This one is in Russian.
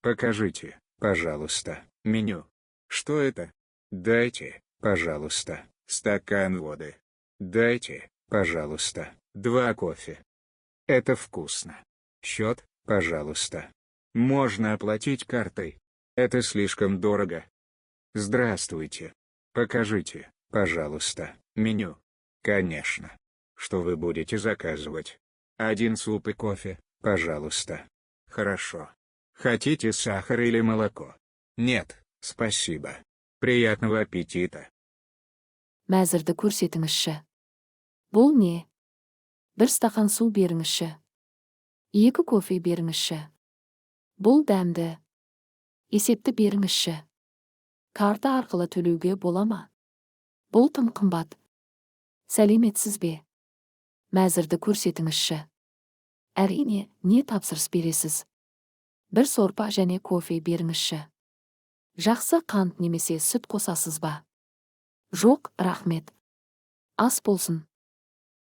Покажите, пожалуйста, меню. Что это? Дайте, пожалуйста, стакан воды. Дайте, пожалуйста, 2 кофе. Это вкусно. Счет, пожалуйста. Можно оплатить картой. Это слишком дорого. Здравствуйте. Покажите, пожалуйста, меню. Конечно. Что вы будете заказывать? 1 суп и кофе, пожалуйста. Хорошо. Хотите сахар или молоко? Нет, спасибо. Приятного аппетита. Мәзірді көрсетіңізші. Бұл не? 1 стақан су беріңізші. 2 кофе беріңізші. Бұл дәмді. Есепті беріңізші. Карта арқылы төлеуге бола ма? Бұл тым қымбат. Сәлеметсіз бе? Мәзірді көрсетіңізші. Әрине, не тапсырыс бересіз? 1 сорпа және кофе беріңізші. Жақсы қант немесе сүт қосасыз ба? Жоқ, рахмет. Ас болсын.